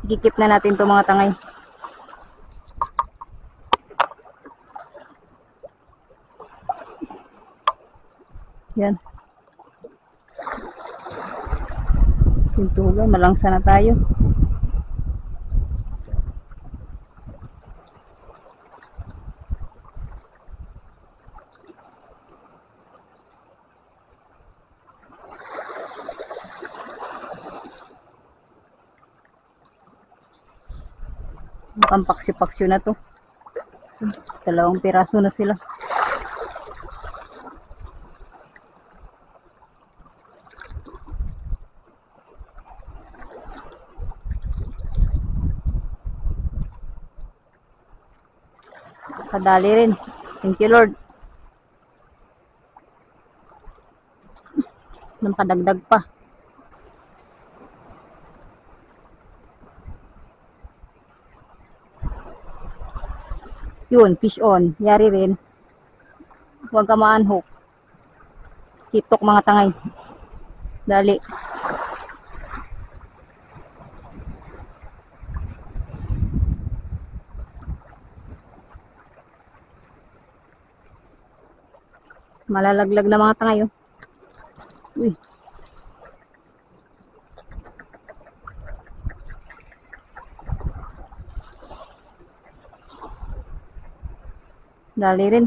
Gikip na natin to mga tangay. Yan. Pintugan, malangsa na tayo. Mukhang paksi-paksyo na to. 2 piraso na sila. Kadali rin. Thank you, Lord. Nang padagdag pa. Yun, fish on. Yari rin. Huwag ka ma-unhook. Kitok mga tangay. Dali. Malalaglag na mga tangay. Oh. Uy. Dali rin.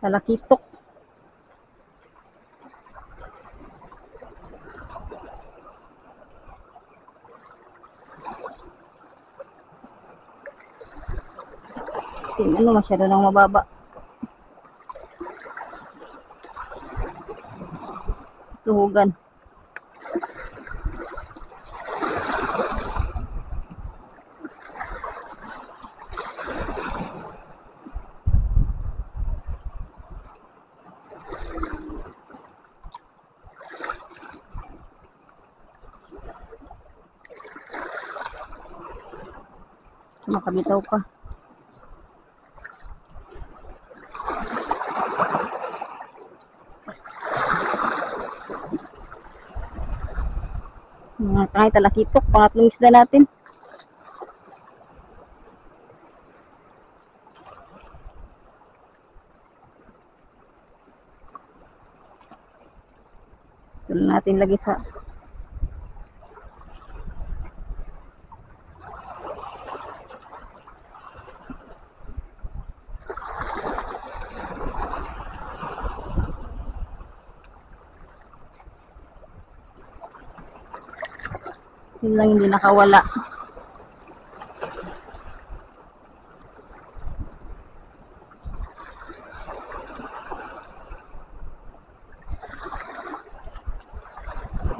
Talakitok. Ano, masyado nang mababa. Tuhugan. Makabitaw pa. Kahit talakitok, pangatlong isda natin. Ito natin lagi sa yun lang hindi nakawala.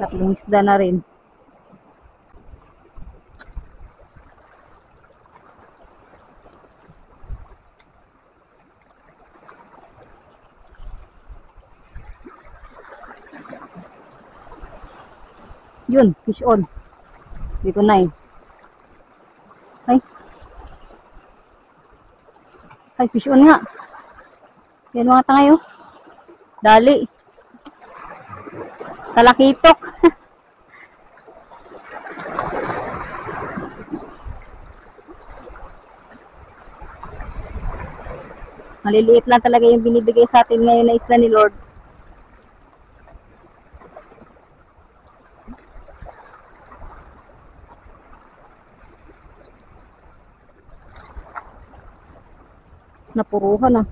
Tatlong isda na rin. Yun, fish on. Hindi ko na eh. Ay, fish on nga. Yan mga tangay oh. Dali. Talakitok. Maliliit lang talaga yung binibigay sa atin ngayon na isla ni Lord. Napuruhan na.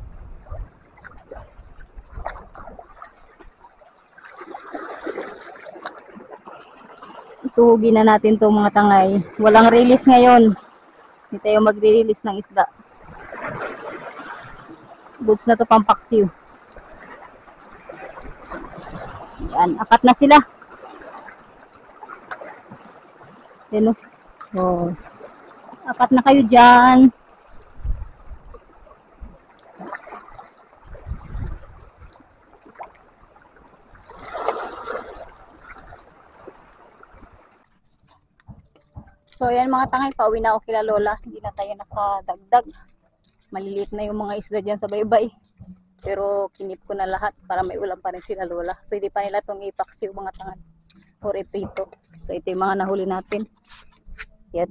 Tuhugin na natin to mga tangay. Walang release ngayon. Hindi tayo magre-release ng isda. Goods na to pampaksiw. Yan, apat na sila. Yan o. Oh. Apat na kayo dyan. So, yan mga tangay, pauwi na ako kila Lola. Hindi na tayo nakadagdag. Maliliit na yung mga isda dyan sa baybay. Pero kinip ko na lahat para may ulam pa rin sila Lola. Pwede pa nila itong ipaksiw mga tangay. or iprito. So, ito yung mga nahuli natin. Yan.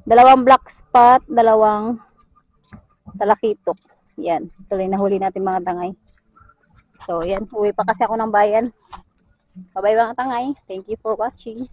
2 black spot, 2 talakitok. Yan. Ito lang nahuli natin mga tangay. So, yan. Uwi pa kasi ako ng bayan. Bye-bye mga tangay. Thank you for watching.